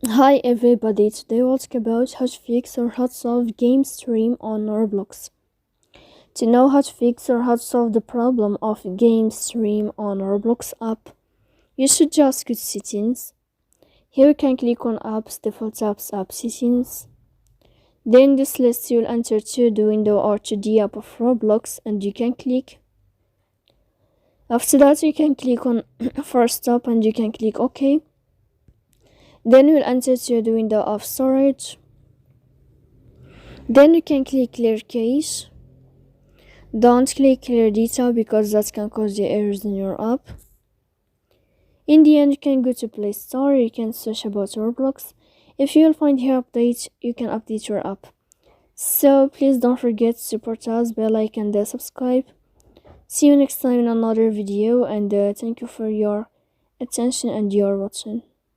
Hi everybody, today we'll talk about how to fix or how to solve game stream on Roblox. To know how to fix or how to solve the problem of game stream on Roblox app, you should just go to settings. Here you can click on apps, default apps, app settings. Then this list you'll enter to the window or to the app of Roblox and you can click. After that you can click on first stop and you can click OK. Then you'll enter to the window of storage. Then you can click clear cache. Don't click clear data because that can cause the errors in your app. In the end, you can go to Play Store, you can search about Roblox. If you'll find here updates, you can update your app. So please don't forget to support us, bell like and subscribe. See you next time in another video and thank you for your attention and your watching.